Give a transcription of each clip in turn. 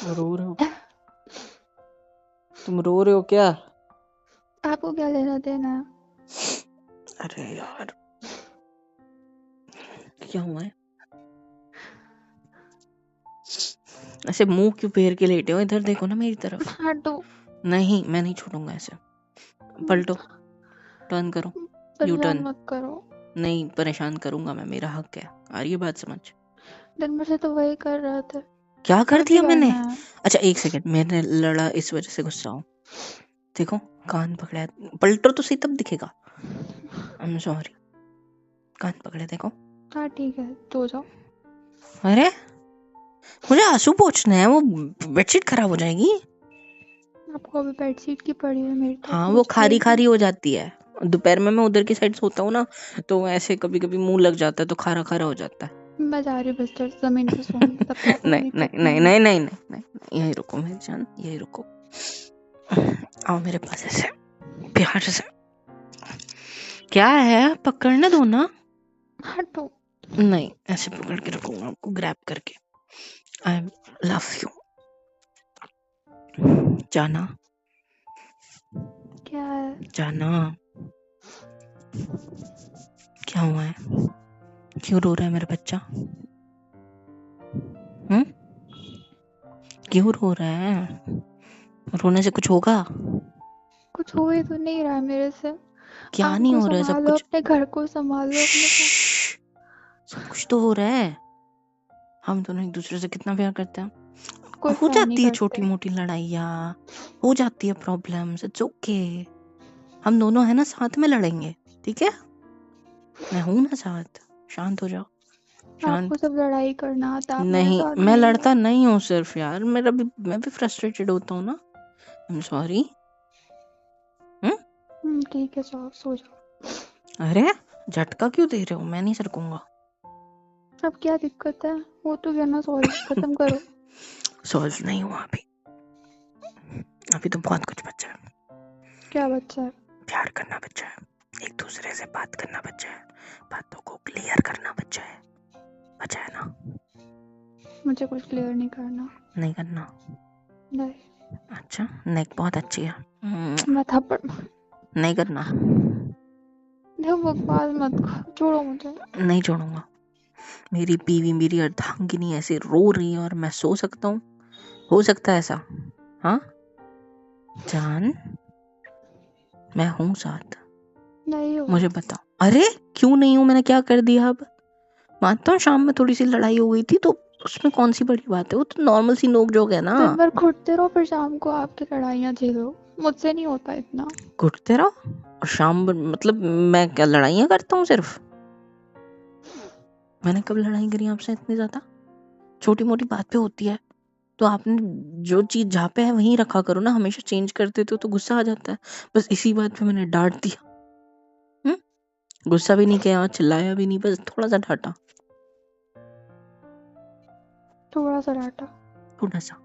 रो रहे हो? तुम रो रहे हो क्या? आपको क्या लेना देना है? अरे यार, क्या हुआ है? ऐसे मुंह क्यों फेर के लेटे हो? इधर देखो ना मेरी तरफ। हटो। नहीं, मैं नहीं छोड़ूंगा ऐसे। पलटो, टर्न करो, यू परेशान टर्न। मत करो। नहीं, परेशान करूंगा मैं, मेरा हक है। आ रही है बात समझ? दिन भर से तो वही कर रहे थे। क्या कर और दिया भी मैंने? करना है। अच्छा एक सेकंड, मैंने लड़ा इस वजह से गुस्सा हूँ। देखो, कान पकड़ा है। पलटो तो सही, तब दिखेगा। I am sorry. कान पकड़े, देखो। हाँ ठीक है, सो जाओ। अरे, मुझे आंसू पोंछना है, वो बेडशीट खराब हो जाएगी। आपको अभी बेडशीट की पड़ी है, मेरी तरफ हाँ, से वो कुछ खारी चाहिए? खारी हो जाती है। दोपहर में मैं उधर की साइड सोता हूँ ना, तो ऐसे कभी कभी मुंह लग जाता है, तो खारा खारा हो जाता है। मैं जा रही हूँ बिस्तर से जमीन पे सोने, तब तक आपको नहीं मेरी नहीं फिक्र नहीं नहीं नहीं होगी। नहीं नहीं नहीं, यही रुको मेरी जान, यही रुको। आओ मेरे पास ऐसे प्यार से। क्या है, पकड़ने दो ना। हटो। नहीं, ऐसे पकड़ के रखूंगा आपको, ग्रैब करके। आई लव यू जाना। क्या है? जाना, क्या हुआ है? क्यों रो रहा है मेरा बच्चा? क्यों रो रहा है? रोने से कुछ होगा? कुछ हो ही तो नहीं रहा है मेरे से। क्या नहीं आपको हो रहा है? सब संभालो, कुछ, अपने घर को संभालो, अपने को। सब कुछ तो हो रहा है। हम दोनों एक दूसरे से कितना प्यार करते हैं। कोई हो प्यार नहीं जाती है छोटी करते। मोटी लड़ाइयाँ, हो जाती है प्रॉब्लम्स, इट्स ओके। हम दोनों है ना, साथ में लड़ेंगे, ठीक है? मैं हूं ना साथ। शांत हो जाओ, आपको शांत। सब लड़ाई करना आता, आप मेरे नहीं, साथ मैं नहीं हो। लड़ता नहीं हूँ सिर्फ यार, मैं भी फ्रस्ट्रेटेड होता हूँ ना। I am sorry. ठीक है, सो जाओ। अरे, झटका क्यों दे रहे हो? मैं नहीं सरकूंगा। अब क्या दिक्कत है? वो तो क्या ना, सॉल्व खत्म करो। सॉल्व नहीं हुआ अभी, अभी तो बहुत कुछ बचा है। क्या बच्चा है? प्यार करना बच्चा है, एक दूसरे से बात करना बच्चा है, बातों को क्लियर करना बच्चा है। बचा है ना? मुझे कुछ क्लियर नहीं करना। नहीं करना? नहीं। अच्छा, नेक बहुत अच्छी है। मैं थप्पड़। नहीं करना? देखो, बकवास मत करो, छोड़ो मुझे। नहीं छोड़ूंगा। मेरी बीवी, मेरी अर्धांगिनी ऐसे रो रही है और मैं सो सकता हूँ? हो सकता है ऐसा? हाँ जान, मैं हूँ साथ। नहीं हो। मुझे बताओ। अरे क्यों नहीं हूँ? मैंने क्या कर दिया अब? मानता हूँ शाम में थोड़ी सी लड़ाई हो गई थी, तो उसमें कौन सी बड़ी बात है, वो तो नॉर्मल सी नोक जोक है ना। दिन भर घुटते रहो, फिर शाम को आपकी लड़ाइयाँ झेलो। मुझसे नहीं होता इतना। घुटते रहो और शाम मतलब मैं क्या लड़ाइयाँ करता हूँ सिर्फ? मैंने कब लड़ाई करी आपसे इतनी ज्यादा? छोटी मोटी बात पे होती है, तो आपने जो चीज जहाँ पे है वहीं रखा करो ना, हमेशा चेंज कर देते हो तो गुस्सा आ जाता है। बस इसी बात पे मैंने डांट दिया। गुस्सा भी नहीं किया, चिल्लाया भी नहीं, बस थोड़ा सा डांटा। थोड़ा सा डांटा। थोड़ा सा?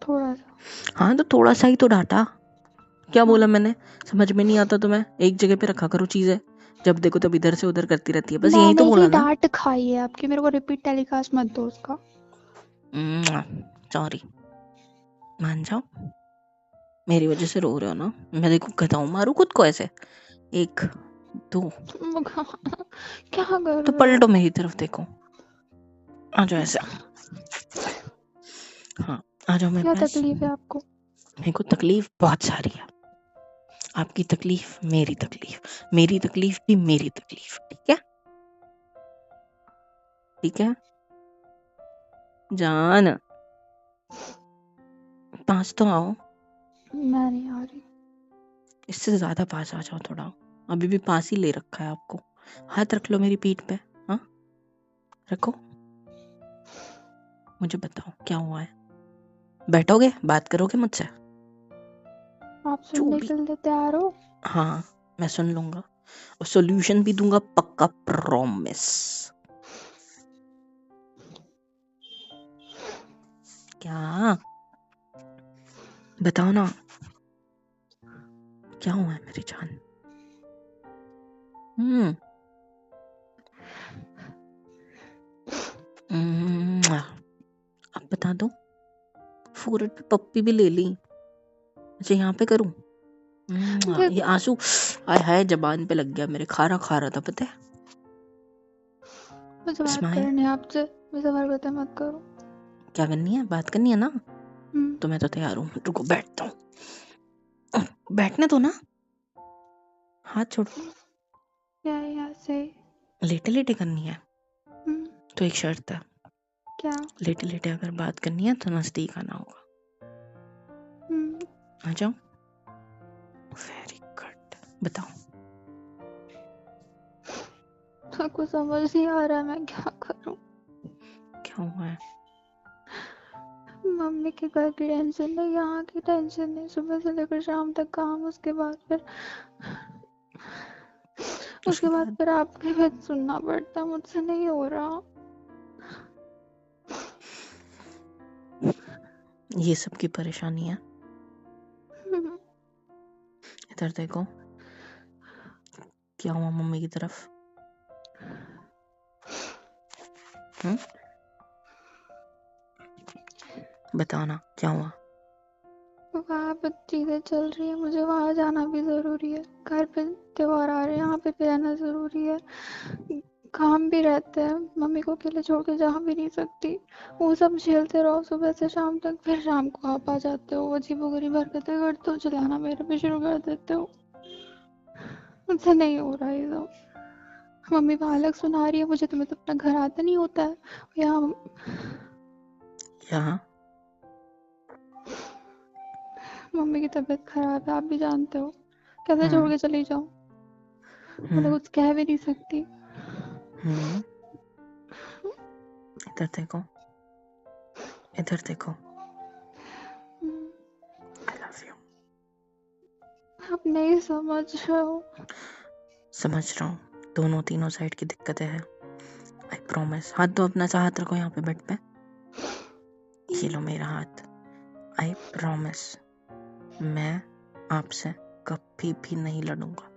थोड़ा सा। हाँ, तो थोड़ा सा ही तो डांटा। क्या बोला हाँ। मैंने? समझ में नहीं आता तो मैं एक जगह पे रखा करो चीजें, जब देखो तब इधर से उधर करती रहती है, बस यही मैंने तो ही बोला ना। डांट खाई है आपकी, मेरे को रिपीट टेलीकास्ट मत दो उसका। सॉरी, मान जाओ। मेरी वजह से रो रहे हो ना? मैं देखो गधाऊं मारू खुद को ऐसे? एक, दो। क्या कर तो रहे हो? पलटो मेरी तरफ, देखो। आ जाओ ऐसे। हाँ, आ जाओ मेरे क्या पास। तकलीफ है आपको? मेरे को तकलीफ बहुत सारी है। आपकी तकलीफ मेरी तकलीफ, मेरी तकलीफ भी मेरी तकलीफ, ठीक है? ठीक है जान, पास तो आओ। मैं नहीं आ रही। इससे ज्यादा पास आ जाओ थोड़ा। अभी भी पास ही ले रखा है आपको। हाथ रख लो मेरी पीठ पे। हाँ, रखो। मुझे बताओ क्या हुआ है? बैठोगे, बात करोगे मुझसे? आप जो सुनने भी। के लिए तैयार हो? हाँ, मैं सुन लूंगा और सॉल्यूशन भी दूंगा, पक्का प्रॉमिस। क्या? बताओ ना, क्या हुआ है मेरी जान? अब बता दो। फोrehead पे पप्पी भी ले ली। अच्छा यहाँ पे करूँ? ये आंसू आय हाय जबान पे लग गया मेरे, खारा था पता है। मुझे बात स्माइल। करनी है आपसे, मुझे हरकतें मत करो। क्या करनी है? बात करनी है ना? हम्म, तो मैं तो तैयार हूँ, रुको बैठता हूँ। बैठने दो ना, हाथ छोड़ो। क्या है यहाँ से? लेटे लेटे करनी है तो एक शर्त है, क्या? लेटे लेटे अगर बात करनी है तो नजदीक आना होगा। आ जाओ। वेरी गुड, बताओ। आपको समझ नहीं आ रहा मैं क्या करूं। क्या हुआ है? मम्मी के घर की टेंशन नहीं, यहाँ की टेंशन नहीं, सुबह से लेकर शाम तक काम, उसके बाद फिर आपकी बात सुनना पड़ता, मुझसे नहीं हो रहा। ये सब की परेशानी है। इधर देखो, क्या हुआ मम्मी की तरफ? बताओ ना क्या हुआ? वहाँ पे चीजें चल रही है, मुझे वहाँ जाना भी जरूरी है, घर पे त्योहार आ रहे हैं, यहाँ पे भी रहना जरूरी है, काम भी रहते हैं, मम्मी को अकेले छोड़ के जा भी नहीं सकती। वो सब झेलते रहो सुबह से शाम तक, फिर शाम को आप आ जाते हो, अजीबोगरीब हरकतें करते हो, चिल्लाना मेरे पे शुरू कर देते हो। मुझसे नहीं हो रहा ये सब। मम्मी वहाँ अलग सुना रही है मुझे, तुम्हें तो अपना घर आता नहीं होता है यहाँ मम्मी की तबीयत खराब है, आप भी जानते हो, कैसे छोड़ के चली जाऊं? मैं तो कुछ कह भी नहीं सकती। इधर देखो, इधर देखो। आई लव यू। आप नहीं समझ रहे हो। समझ रहा हूँ, दोनों तीनों साइड की दिक्कतें हैं। I promise. हाथ दो अपना सा, हाथ रखो यहाँ पे बेड पे। ये लो मेरा हाथ। आई प्रॉमिस मैं आपसे कभी भी नहीं लड़ूंगा,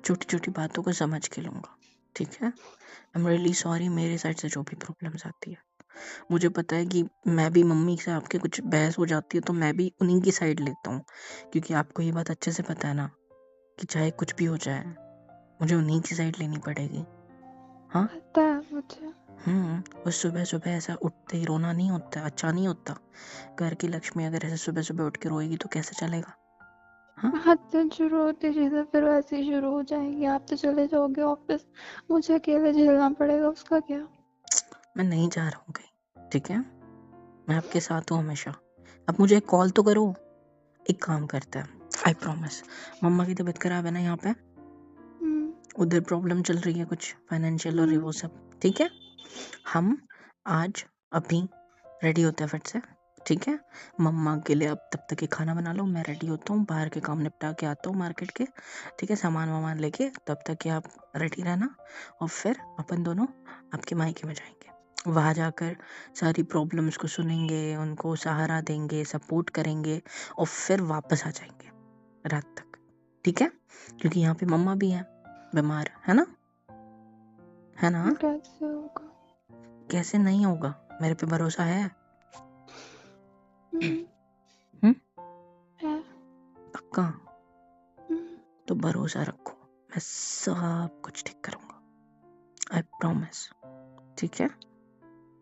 छोटी छोटी बातों को समझ के लूंगा, ठीक है? आई एम रियली सॉरी, मेरे साइड से जो भी प्रॉब्लम्स आती है। मुझे पता है कि मैं भी मम्मी से आपके कुछ बहस हो जाती है तो मैं भी उन्हीं की साइड लेता हूँ, क्योंकि आपको ये बात अच्छे से पता है ना कि चाहे कुछ भी हो जाए मुझे उन्हीं की साइड लेनी पड़ेगी। हाँ पता है मुझे। बस सुबह सुबह ऐसा उठते ही रोना नहीं होता, अच्छा नहीं होता। घर की लक्ष्मी अगर ऐसे सुबह सुबह उठ के रोएगी तो कैसे चलेगा? हद से शुरू होती चीजें फिर वैसे ही शुरू हो जाएंगी। आप तो चले जाओगे ऑफिस, मुझे अकेले झेलना पड़ेगा, उसका क्या? मैं नहीं जा रहा हूँ कहीं, ठीक है? मैं आपके साथ हूँ हमेशा। अब मुझे एक कॉल तो करो। एक काम करते हैं, आई प्रॉमिस। मम्मा की तबीयत खराब है ना यहाँ पे, उधर प्रॉब्लम चल रही है कुछ फाइनेंशियल और वो सब, ठीक है? हम आज अभी रेडी होते हैं फिर से, ठीक है? मम्मा के लिए अब तब तक ये खाना बना लो, मैं रेडी होता हूँ, बाहर के काम निपटा के आता हूँ मार्केट के, ठीक है? सामान वामान लेके तब तक कि आप रेडी रहना, और फिर अपन दोनों आपके मायके में जाएंगे। वहाँ जाकर सारी प्रॉब्लम्स को सुनेंगे, उनको सहारा देंगे, सपोर्ट करेंगे, और फिर वापस आ जाएंगे रात तक, ठीक है? क्योंकि यहाँ पे मम्मा भी है बीमार, है ना? है ना? कैसे होगा? कैसे नहीं होगा? मेरे पे भरोसा है? है। पक्का? तो भरोसा रखो, मैं सब कुछ ठीक करूंगा, आई प्रॉमिस, ठीक है?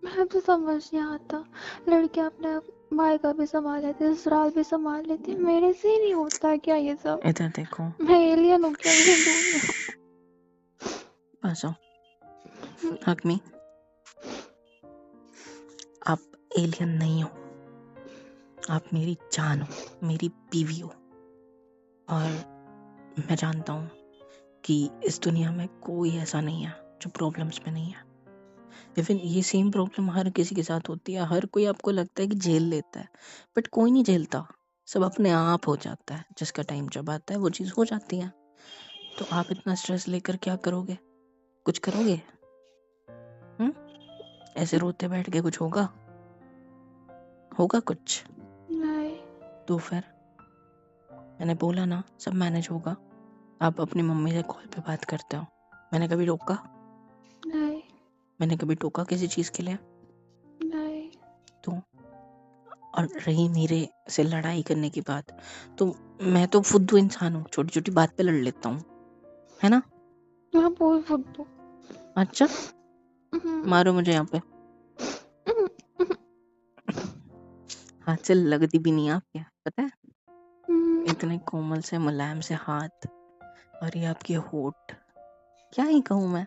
मैं तो समझ नहीं आता, लड़के अपने भाई का भी संभाल लेते, ससुराल भी संभाल लेते, मेरे से ही नहीं होता क्या ये सब? इधर देखो, मैं एलियन हूँ क्या ये दुनिया? बस हक मी, आप एलियन नहीं हो, आप मेरी जान हो, मेरी बीवी हो, और मैं जानता हूँ कि इस दुनिया में कोई ऐसा नहीं है जो प्रॉब्लम्स में नहीं है। इवन ये सेम प्रॉब्लम हर किसी के साथ होती है, हर कोई आपको लगता है कि झेल लेता है, बट कोई नहीं झेलता, सब अपने आप हो जाता है, जिसका टाइम जब आता है वो चीज़ हो जाती है। तो आप इतना स्ट्रेस लेकर क्या करोगे? कुछ करोगे? ऐसे रोते बैठ के कुछ होगा? होगा कुछ? नहीं। तो फिर मैंने बोला ना सब मैनेज होगा। आप अपनी मम्मी से कॉल पे बात करते हो, मैंने कभी रोका? नहीं। मैंने कभी टोका किसी चीज़ के लिए? नहीं। तो और रही मेरे से लड़ाई करने की बात, तो मैं तो फुद्दू इंसान हूँ, छोटी छोटी बात पे लड़ लेता हूँ, है ना? हाँ बोल फुद्दू। अच्छा, मारो मुझे यहाँ पे। हाथ से लगती भी नहीं आप, क्या पता है? इतने कोमल से मुलायम से हाथ, और ये आपके होठ, क्या ही कहूँ मैं।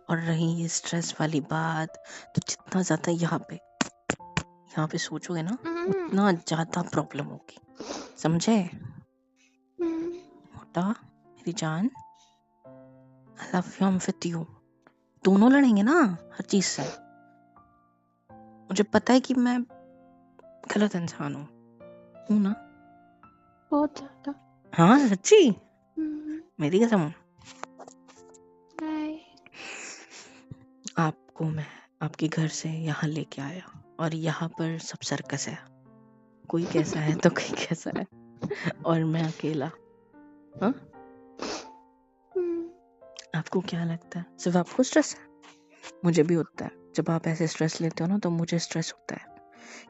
और रही ये स्ट्रेस वाली बात, तो जितना ज्यादा यहाँ पे सोचोगे ना, उतना ज्यादा प्रॉब्लम होगी, समझे? मोटा, मेरी जान, आई love you, I am with you. दोनों लड़ेंगे ना हर चीज से। मुझे पता है कि मैं गलत इंसान हूँ ना? बहुत ज्यादा। हाँ सच्ची, मेरी कसम। नहीं। आपको मैं आपके घर से यहाँ लेके आया, और यहाँ पर सब सर्कस है, कोई कैसा है तो कोई कैसा है, और मैं अकेला। हाँ, आपको क्या लगता है सिर्फ आपको स्ट्रेस है? मुझे भी होता है। जब आप ऐसे स्ट्रेस लेते हो ना, तो मुझे स्ट्रेस होता है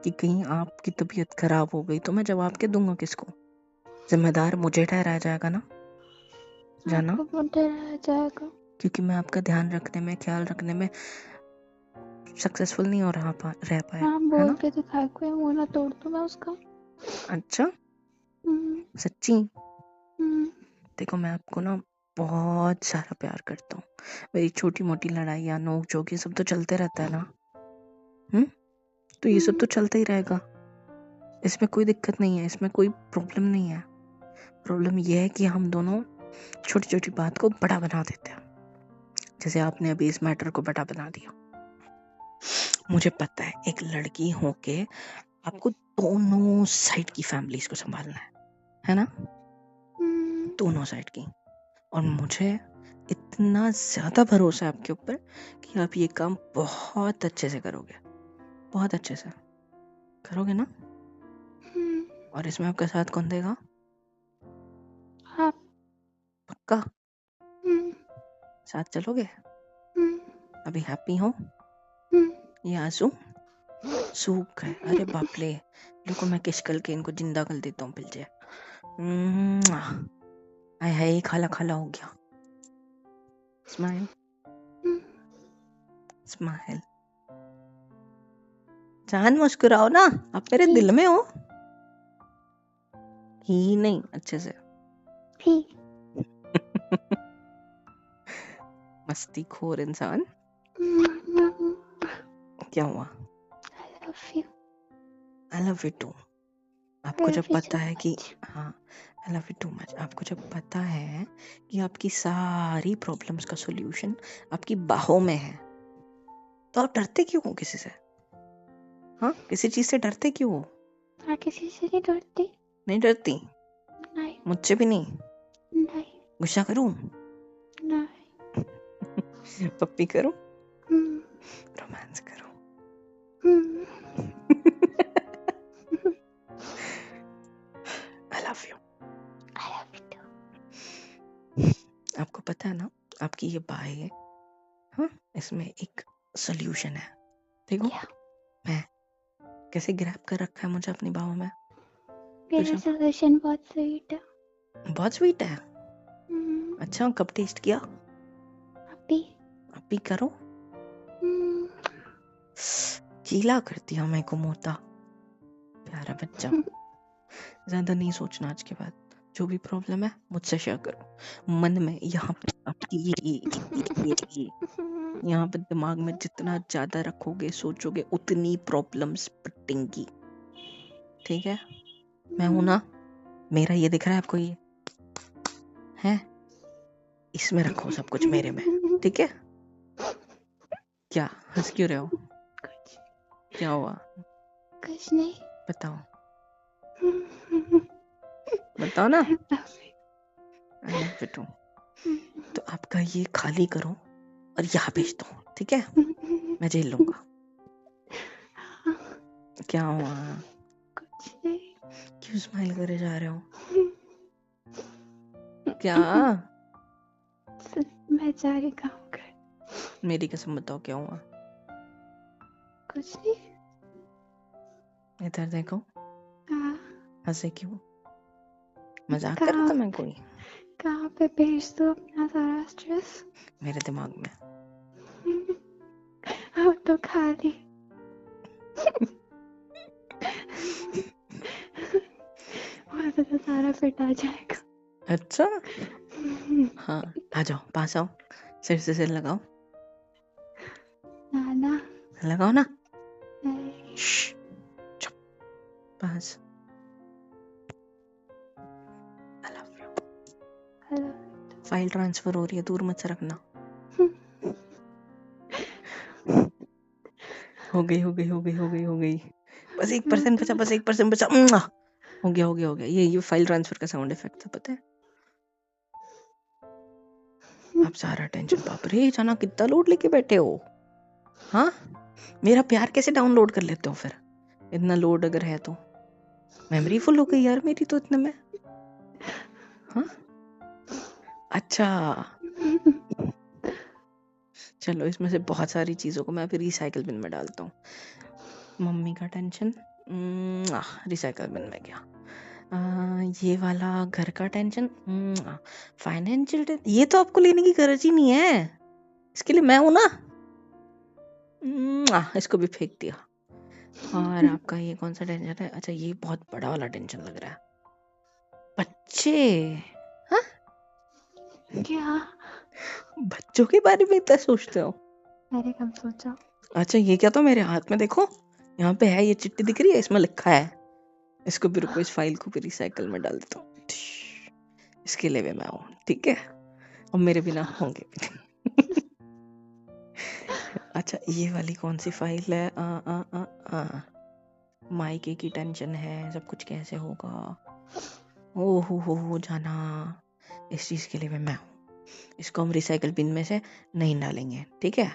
कि कहीं आपकी तबीयत खराब हो गई तो मैं जवाब क्या दूंगा किसको? जिम्मेदार मुझे ठहराया जाएगा ना, जाना, आपको डराया जाएगा। क्योंकि मैं आपका ध्यान रखने में, ख्याल रखने में सक्सेसफुल नहीं हो रह पाए, हाँ है बोल ना? के दिखा, कोई मुंह ना तोड़ दूं मैं उसका। अच्छा, सच्ची? देखो, मैं आपको ना बहुत सारा प्यार करता हूँ। मेरी छोटी मोटी लड़ाइयाँ, नोक झोंक, ये सब तो चलते रहता है ना। तो ये सब तो चलता ही रहेगा, इसमें कोई दिक्कत नहीं है, इसमें कोई प्रॉब्लम नहीं है। प्रॉब्लम ये है कि हम दोनों छोटी छोटी बात को बड़ा बना देते हैं, जैसे आपने अभी इस मैटर को बड़ा बना दिया। मुझे पता है, एक लड़की होके आपको दोनों साइड की फैमिलीज को संभालना है ना? दोनों साइड की। और मुझे इतना ज्यादा भरोसा है आपके ऊपर कि आप ये काम बहुत अच्छे से करोगे, बहुत अच्छे से करोगे ना? और इसमें आपका साथ कौन देगा? हाँ। पक्का साथ चलोगे? अभी हैप्पी हो? ये आंसू सूख गए, अरे बाप रे, देखो मैं किस कल के इनको जिंदा कर देता हूँ पिलजे। आय हाय, खाला खाला हो गया। स्माइल, स्माइल, जान मुस्कुराओ ना, आप मेरे दिल में हो ही नहीं, अच्छे से। मस्ती खोर इंसान। क्या हुआ? I love you too. आपको जब पता है कि, हाँ, I love you too much. आपको जब पता है कि आपकी सारी प्रॉब्लम्स का सॉल्यूशन आपकी बाहों में है, तो आप डरते क्यों हो किसी से? हाँ, किसी चीज से डरते क्यों हो? हाँ, किसी से नहीं डरती। नहीं डरती? नहीं। मुझसे भी नहीं? नहीं। गुस्सा करूं? नहीं। पप्पी करूं? रोमांस करूं? आई लव यू। आपको पता है ना, आपकी ये बाहें, हाँ, इसमें एक सॉल्यूशन है। देखो मैं कैसे ग्रैब कर रखा है मुझे अपनी बाहों में। मेरा सॉल्यूशन बहुत स्वीट है। बहुत स्वीट है? अच्छा, कब टेस्ट किया? अभी करो। गीला कर दिया मेरे को, मोटा प्यारा बच्चा। ज्यादा नहीं सोचना आज के बाद, जो भी प्रॉब्लम है मुझसे शेयर करो मन में। यहाँ पे आपकी यहाँ पे दिमाग में जितना ज्यादा रखोगे, सोचोगे, उतनी प्रॉब्लम्स पटेंगी, ठीक है? मैं हूं ना, मेरा ये दिख रहा है आपको, ये है, इसमें रखो सब कुछ मेरे में, ठीक है? क्या हंस क्यों रहे हो? क्या हुआ? कुछ नहीं। बताओ, बताओ ना। I love you too. तो आपका ये खाली करो और यहाँ भेज दो, ठीक है? मैं झेल लूंगा। क्या हुआ? कुछ नहीं। क्यों स्माइल करे जा रहे हो? क्या? मैं जा रही काम कर। मेरी कसम बताओ, क्या हुआ? कुछ नहीं। इधर देखो, हाँ, हंसे क्यों? मजाक कर रहा था मैं कोई? कहाँ पे भेज दो अपना सारा स्ट्रेस? मेरे दिमाग में। अब तो खाली। वहाँ पे तो सारा फिट आ जाएगा। अच्छा, हाँ, आ जाओ, पास आओ, सिर से सिर लगाओ, नाना लगाओ ना। नहीं, श्श, चुप, पास। I love you. Hello. File transfer हो रही है, दूर मत से रखना। हो गई हो गई हो गई हो गई हो गई। बस 1% बचा, बस 1% बचा। हो गया हो गया हो गया। ये फाइल ट्रांसफर का साउंड इफेक्ट था, पता है? अब सारा टेंशन, बाप रे जाना, कितना लोड लेके बैठे हो? हाँ, मेरा प्यार कैसे डाउनलोड कर लेते हो फिर? इतना लोड अगर है तो। मेमोरी फुल हो गई यार मेरी तो इतने में। हाँ, अच्छा, चलो इसमें से बहुत सारी चीजों को मैं अभी रिसाइकल बिन में डालता हूँ। मम्मी का टेंशन रिसाइकल बिन में गया। ये वाला घर का टेंशन, फाइनेंशियल टेंशन, ये तो आपको लेने की गरज ही नहीं है, इसके लिए मैं हूं ना। इसको भी फेंक दिया। और आपका ये कौन सा टेंशन है? अच्छा, ये बहुत बड़ा वाला टेंशन लग रहा है। बच्चे, हाँ, क्या? बच्चों के बारे में इतना सोचते हो? मैंने कब सोचा? अच्छा, ये क्या? तो मेरे हाथ में देखो, यहाँ पे है, ये चिट्ठी दिख रही है, इसमें लिखा है। इसको भी रुको, इस फाइल को भी रिसाइकल में डाल देता हूँ। इसके लिए भी मैं हूँ, ठीक है, और मेरे बिना होंगे भी नहीं। अच्छा, ये वाली कौन सी फाइल है? मायके की टेंशन है, सब कुछ कैसे होगा। ओ हो जाना, इस चीज के लिए भी मैं हूँ। इसको हम रिसाइकल बिन में से नहीं डालेंगे, ठीक है?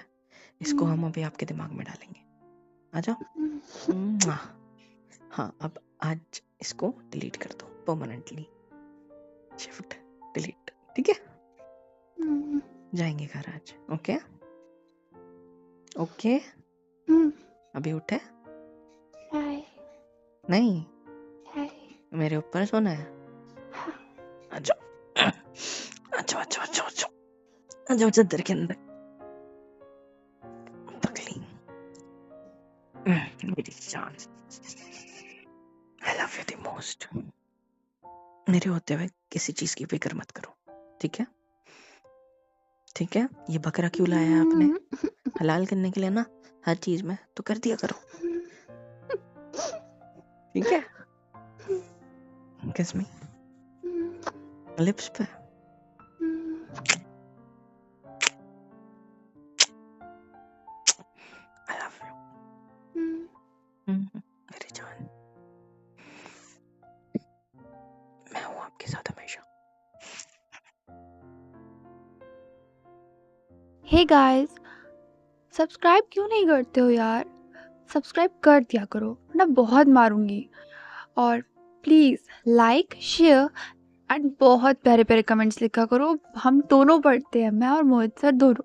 इसको हम अभी आपके दिमाग में डालेंगे। आ जाओ। हाँ, अब आज इसको डिलीट कर दो परमानेंटली। शिफ्ट डिलीट, ठीक है? जाएंगे घर आज, ओके? ओके, अभी उठे? नहीं, मेरे ऊपर सोना है। आ जाओ, अच्छा अच्छा अच्छा अच्छा, आ जाओ चादर के अंदर। पगली मेरी जान, आई लव यू द मोस्ट। मेरे होते हुए किसी चीज की फिक्र मत करो, ठीक है? ठीक है? ये बकरा क्यों लाया है आपने? हलाल करने के लिए ना, हर चीज में तो कर दिया करो, ठीक है? किस में? लिप्स पे। आई लव यू मेरी जान, मैं हूँ आपके साथ हमेशा। हे गाइस, सब्सक्राइब क्यों नहीं करते हो यार? सब्सक्राइब कर दिया करो, वरना बहुत मारूंगी। और प्लीज़ लाइक, शेयर एंड बहुत प्यारे प्यारे कमेंट्स लिखा करो। हम दोनों पढ़ते हैं, मैं और मोहित सर दोनों।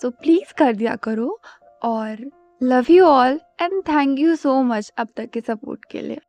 सो प्लीज़ कर दिया करो। और love you all and thank you so much अब तक के सपोर्ट के लिए।